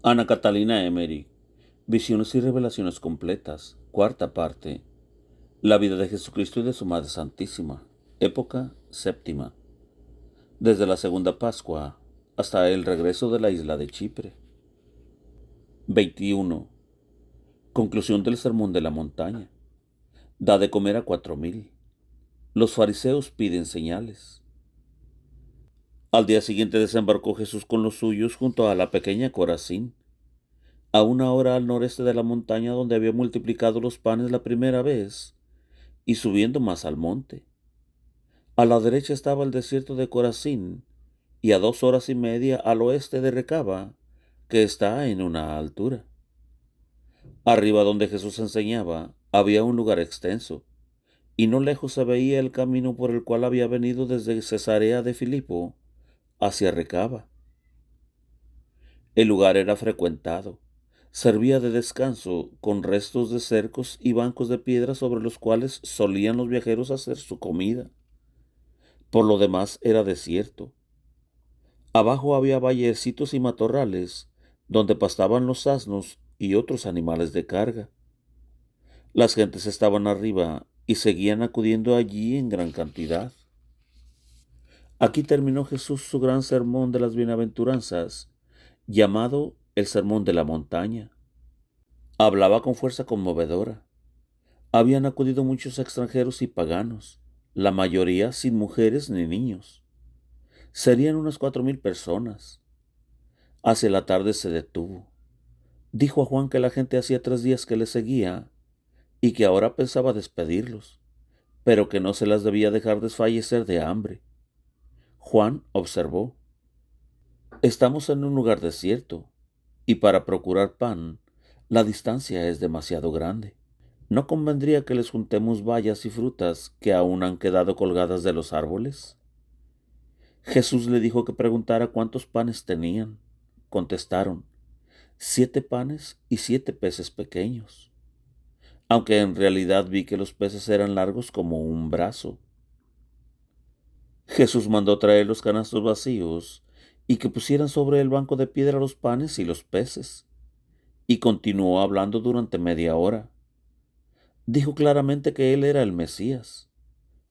Ana Catalina Emery, Visiones y Revelaciones Completas, cuarta parte. La vida de Jesucristo y de su Madre Santísima, época séptima. Desde la segunda Pascua hasta el regreso de la isla de Chipre. 21. Conclusión del Sermón de la Montaña. Da de comer a 4000. Los fariseos piden señales. Al día siguiente desembarcó Jesús con los suyos junto a la pequeña Corazín, a una hora al noreste de la montaña donde había multiplicado los panes la primera vez, y subiendo más al monte. A la derecha estaba el desierto de Corazín, y a 2 horas y media al oeste de Recaba, que está en una altura. Arriba donde Jesús enseñaba, había un lugar extenso, y no lejos se veía el camino por el cual había venido desde Cesarea de Filipo hacia Recaba. El lugar era frecuentado, servía de descanso, con restos de cercos y bancos de piedra sobre los cuales solían los viajeros hacer su comida. Por lo demás era desierto. Abajo había vallecitos y matorrales, donde pastaban los asnos y otros animales de carga. Las gentes estaban arriba y seguían acudiendo allí en gran cantidad. Aquí terminó Jesús su gran sermón de las bienaventuranzas, llamado el Sermón de la Montaña. Hablaba con fuerza conmovedora. Habían acudido muchos extranjeros y paganos, la mayoría sin mujeres ni niños. Serían unas 4000 personas. Hacia la tarde se detuvo. Dijo a Juan que la gente hacía 3 días que le seguía y que ahora pensaba despedirlos, pero que no se las debía dejar desfallecer de hambre. Juan observó: estamos en un lugar desierto, y para procurar pan, la distancia es demasiado grande. ¿No convendría que les juntemos bayas y frutas que aún han quedado colgadas de los árboles? Jesús le dijo que preguntara cuántos panes tenían. Contestaron: 7 panes y 7 peces pequeños, aunque en realidad vi que los peces eran largos como un brazo. Jesús mandó traer los canastos vacíos y que pusieran sobre el banco de piedra los panes y los peces, y continuó hablando durante media hora. Dijo claramente que él era el Mesías.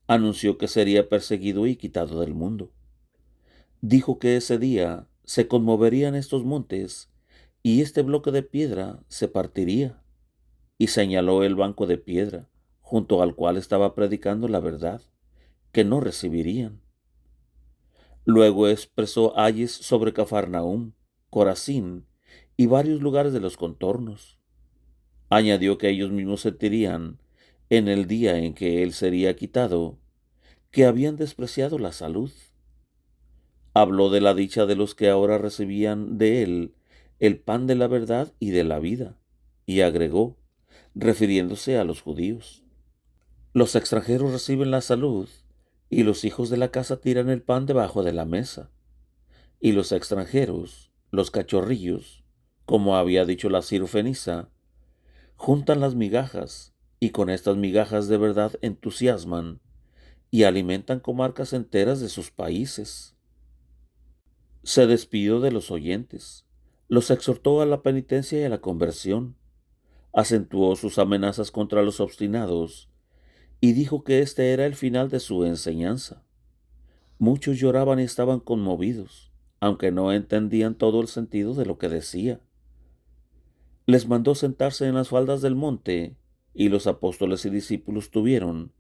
Anunció que sería perseguido y quitado del mundo. Dijo que ese día se conmoverían estos montes y este bloque de piedra se partiría, y señaló el banco de piedra junto al cual estaba predicando la verdad, que no recibirían. Luego expresó ayes sobre Cafarnaúm, Corazín y varios lugares de los contornos. Añadió que ellos mismos sentirían, en el día en que él sería quitado, que habían despreciado la salud. Habló de la dicha de los que ahora recibían de él el pan de la verdad y de la vida, y agregó, refiriéndose a los judíos: los extranjeros reciben la salud, y los hijos de la casa tiran el pan debajo de la mesa. Y los extranjeros, los cachorrillos, como había dicho la sirofenisa, juntan las migajas, y con estas migajas de verdad entusiasman y alimentan comarcas enteras de sus países. Se despidió de los oyentes, los exhortó a la penitencia y a la conversión, acentuó sus amenazas contra los obstinados y dijo que este era el final de su enseñanza. Muchos lloraban y estaban conmovidos, aunque no entendían todo el sentido de lo que decía. Les mandó sentarse en las faldas del monte, y los apóstoles y discípulos tuvieron,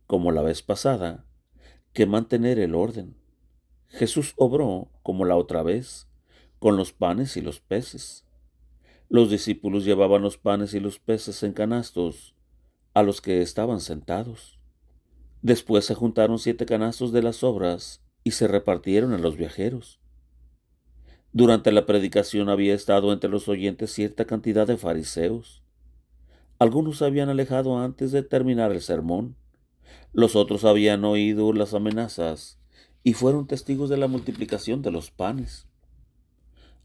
como la vez pasada, que mantener el orden. Jesús obró, como la otra vez, con los panes y los peces. Los discípulos llevaban los panes y los peces en canastos a los que estaban sentados. Después se juntaron 7 canastos de las sobras y se repartieron a los viajeros. Durante la predicación había estado entre los oyentes cierta cantidad de fariseos. Algunos se habían alejado antes de terminar el sermón. Los otros habían oído las amenazas y fueron testigos de la multiplicación de los panes.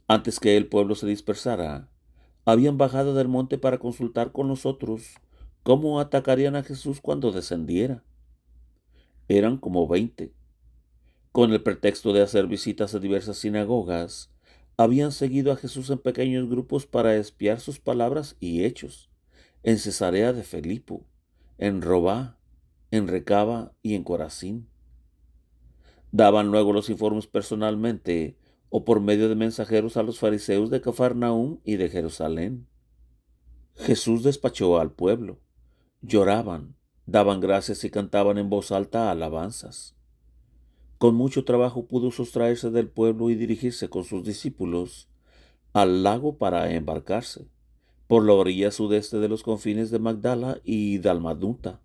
Antes que el pueblo se dispersara, habían bajado del monte para consultar con los otros cómo atacarían a Jesús cuando descendiera. Eran como 20. Con el pretexto de hacer visitas a diversas sinagogas, habían seguido a Jesús en pequeños grupos para espiar sus palabras y hechos, en Cesarea de Filipo, en Robá, en Recaba y en Corazín. Daban luego los informes personalmente o por medio de mensajeros a los fariseos de Cafarnaúm y de Jerusalén. Jesús despachó al pueblo. Lloraban, daban gracias y cantaban en voz alta alabanzas. Con mucho trabajo pudo sustraerse del pueblo y dirigirse con sus discípulos al lago para embarcarse, por la orilla sudeste de los confines de Magdala y Dalmanuta.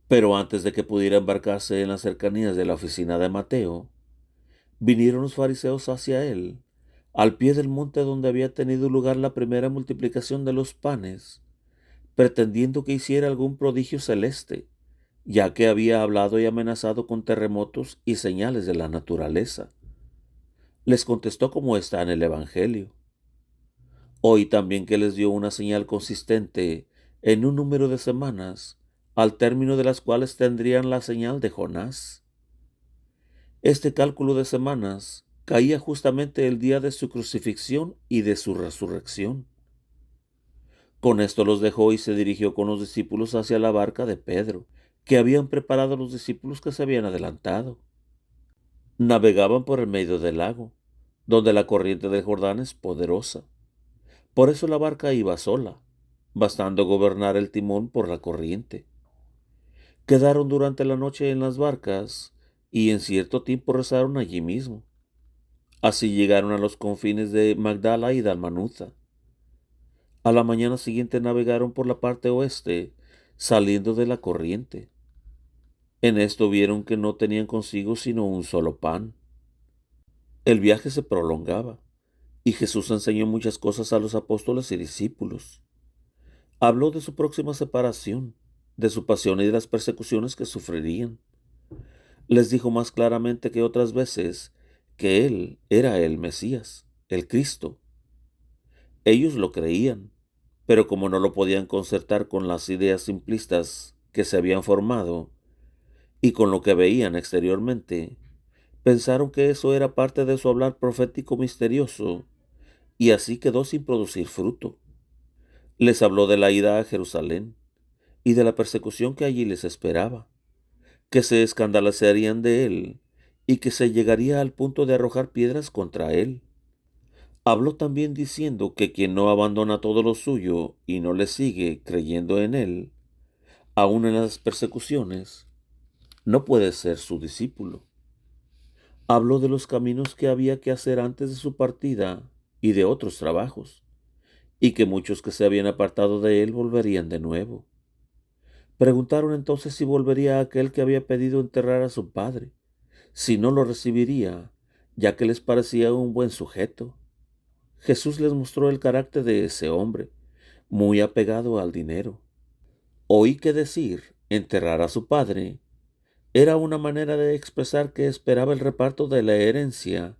Pero antes de que pudiera embarcarse en las cercanías de la oficina de Mateo, vinieron los fariseos hacia él, al pie del monte donde había tenido lugar la primera multiplicación de los panes, pretendiendo que hiciera algún prodigio celeste, ya que había hablado y amenazado con terremotos y señales de la naturaleza. Les contestó como está en el Evangelio. Oí también que les dio una señal consistente en un número de semanas, al término de las cuales tendrían la señal de Jonás. Este cálculo de semanas caía justamente el día de su crucifixión y de su resurrección. Con esto los dejó y se dirigió con los discípulos hacia la barca de Pedro, que habían preparado los discípulos que se habían adelantado. Navegaban por el medio del lago, donde la corriente del Jordán es poderosa. Por eso la barca iba sola, bastando gobernar el timón por la corriente. Quedaron durante la noche en las barcas y en cierto tiempo rezaron allí mismo. Así llegaron a los confines de Magdala y Dalmanuta. A la mañana siguiente navegaron por la parte oeste, saliendo de la corriente. En esto vieron que no tenían consigo sino un solo pan. El viaje se prolongaba, y Jesús enseñó muchas cosas a los apóstoles y discípulos. Habló de su próxima separación, de su pasión y de las persecuciones que sufrirían. Les dijo más claramente que otras veces que Él era el Mesías, el Cristo. Ellos lo creían, pero como no lo podían concertar con las ideas simplistas que se habían formado y con lo que veían exteriormente, pensaron que eso era parte de su hablar profético misterioso, y así quedó sin producir fruto. Les habló de la ida a Jerusalén y de la persecución que allí les esperaba, que se escandalizarían de él y que se llegaría al punto de arrojar piedras contra él. Habló también diciendo que quien no abandona todo lo suyo y no le sigue creyendo en él, aun en las persecuciones, no puede ser su discípulo. Habló de los caminos que había que hacer antes de su partida y de otros trabajos, y que muchos que se habían apartado de él volverían de nuevo. Preguntaron entonces si volvería aquel que había pedido enterrar a su padre, si no lo recibiría, ya que les parecía un buen sujeto. Jesús les mostró el carácter de ese hombre, muy apegado al dinero. Oí que decir enterrar a su padre era una manera de expresar que esperaba el reparto de la herencia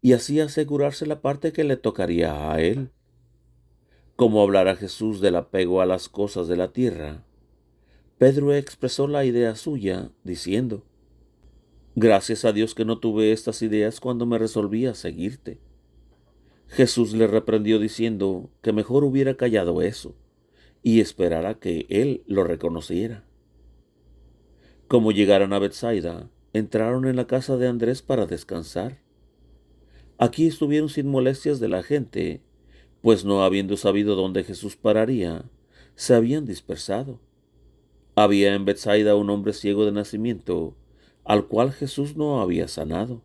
y así asegurarse la parte que le tocaría a él. Como hablara Jesús del apego a las cosas de la tierra, Pedro expresó la idea suya, diciendo: «Gracias a Dios que no tuve estas ideas cuando me resolví a seguirte». Jesús le reprendió diciendo que mejor hubiera callado eso y esperara que él lo reconociera. Como llegaron a Bethsaida, entraron en la casa de Andrés para descansar. Aquí estuvieron sin molestias de la gente, pues no habiendo sabido dónde Jesús pararía, se habían dispersado. Había en Bethsaida un hombre ciego de nacimiento, al cual Jesús no había sanado.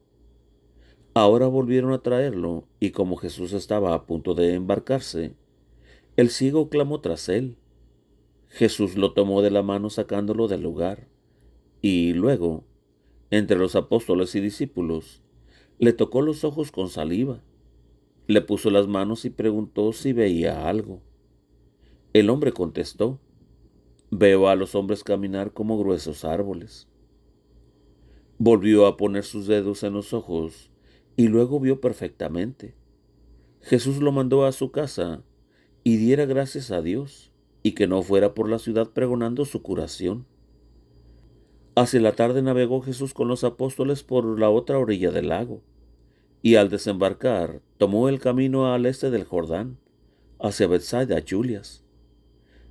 Ahora volvieron a traerlo, y como Jesús estaba a punto de embarcarse, el ciego clamó tras él. Jesús lo tomó de la mano sacándolo del lugar, y luego, entre los apóstoles y discípulos, le tocó los ojos con saliva, le puso las manos y preguntó si veía algo. El hombre contestó: «Veo a los hombres caminar como gruesos árboles». Volvió a poner sus dedos en los ojos y luego vio perfectamente. Jesús lo mandó a su casa y diera gracias a Dios, y que no fuera por la ciudad pregonando su curación. Hacia la tarde navegó Jesús con los apóstoles por la otra orilla del lago, y al desembarcar tomó el camino al este del Jordán, hacia Bethsaida Julias.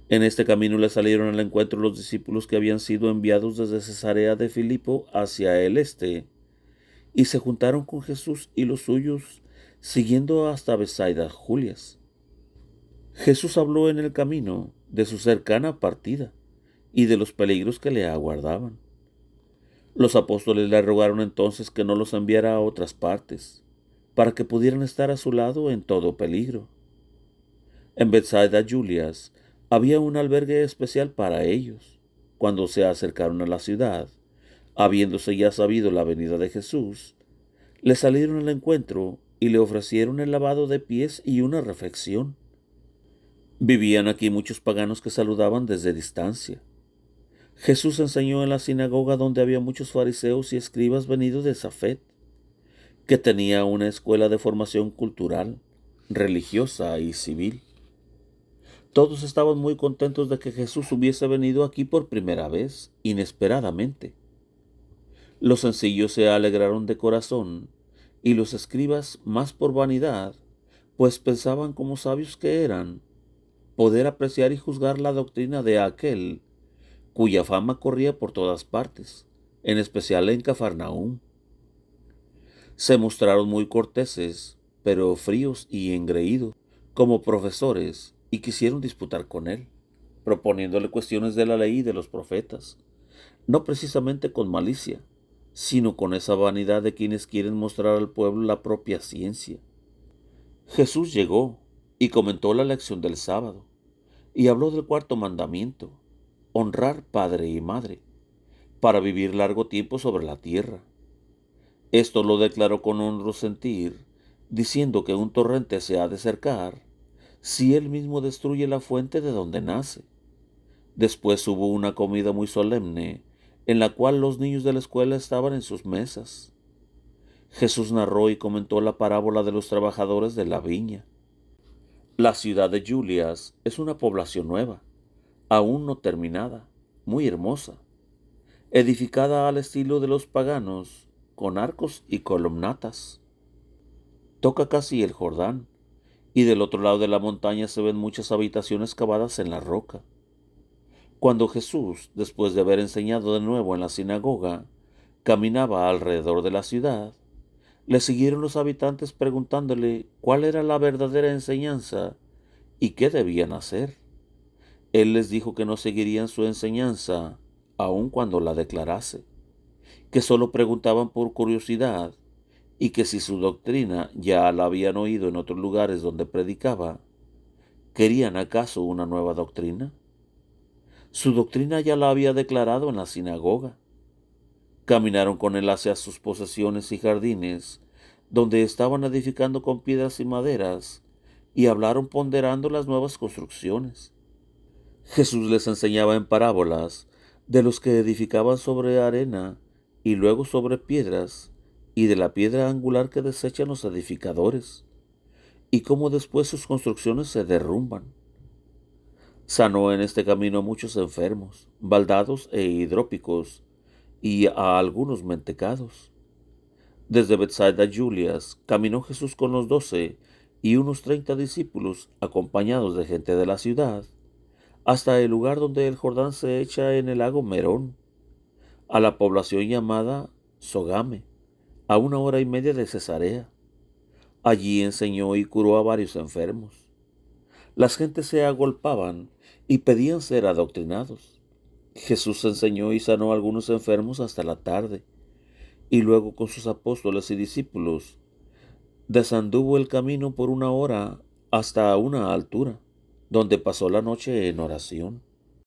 En este camino le salieron al encuentro los discípulos que habían sido enviados desde Cesarea de Filipo hacia el este, y se juntaron con Jesús y los suyos, siguiendo hasta Bethsaida Julias. Jesús habló en el camino de su cercana partida y de los peligros que le aguardaban. Los apóstoles le rogaron entonces que no los enviara a otras partes, para que pudieran estar a su lado en todo peligro. En Bethsaida Julias había un albergue especial para ellos. Cuando se acercaron a la ciudad, habiéndose ya sabido la venida de Jesús, le salieron al encuentro y le ofrecieron el lavado de pies y una refección. Vivían aquí muchos paganos que saludaban desde distancia. Jesús enseñó en la sinagoga donde había muchos fariseos y escribas venidos de Safed, que tenía una escuela de formación cultural, religiosa y civil. Todos estaban muy contentos de que Jesús hubiese venido aquí por primera vez, inesperadamente. Los sencillos se alegraron de corazón, y los escribas más por vanidad, pues pensaban como sabios que eran, poder apreciar y juzgar la doctrina de aquel cuya fama corría por todas partes, en especial en Cafarnaúm. Se mostraron muy corteses, pero fríos y engreídos, como profesores, y quisieron disputar con él, proponiéndole cuestiones de la ley y de los profetas, no precisamente con malicia, sino con esa vanidad de quienes quieren mostrar al pueblo la propia ciencia. Jesús llegó y comentó la lección del sábado, y habló del cuarto mandamiento: honrar padre y madre, para vivir largo tiempo sobre la tierra. Esto lo declaró con honro sentir, diciendo que un torrente se ha de cercar si él mismo destruye la fuente de donde nace. Después hubo una comida muy solemne, en la cual los niños de la escuela estaban en sus mesas. Jesús narró y comentó la parábola de los trabajadores de la viña. La ciudad de Julias es una población nueva, aún no terminada, muy hermosa, edificada al estilo de los paganos, con arcos y columnatas. Toca casi el Jordán, y del otro lado de la montaña se ven muchas habitaciones cavadas en la roca. Cuando Jesús, después de haber enseñado de nuevo en la sinagoga, caminaba alrededor de la ciudad, le siguieron los habitantes preguntándole cuál era la verdadera enseñanza y qué debían hacer. Él les dijo que no seguirían su enseñanza aun cuando la declarase, que solo preguntaban por curiosidad y que si su doctrina ya la habían oído en otros lugares donde predicaba, ¿querían acaso una nueva doctrina? Su doctrina ya la había declarado en la sinagoga. Caminaron con él hacia sus posesiones y jardines, donde estaban edificando con piedras y maderas, y hablaron ponderando las nuevas construcciones. Jesús les enseñaba en parábolas de los que edificaban sobre arena y luego sobre piedras, y de la piedra angular que desechan los edificadores, y cómo después sus construcciones se derrumban. Sanó en este camino a muchos enfermos, baldados e hidrópicos, y a algunos mentecados. Desde Bethsaida Julias caminó Jesús con los 12 y unos 30 discípulos, acompañados de gente de la ciudad, hasta el lugar donde el Jordán se echa en el lago Merón, a la población llamada Sogame, a 1 hora y media de Cesarea. Allí enseñó y curó a varios enfermos. Las gentes se agolpaban y pedían ser adoctrinados. Jesús enseñó y sanó a algunos enfermos hasta la tarde, y luego con sus apóstoles y discípulos desanduvo el camino por 1 hora hasta una altura, donde pasó la noche en oración.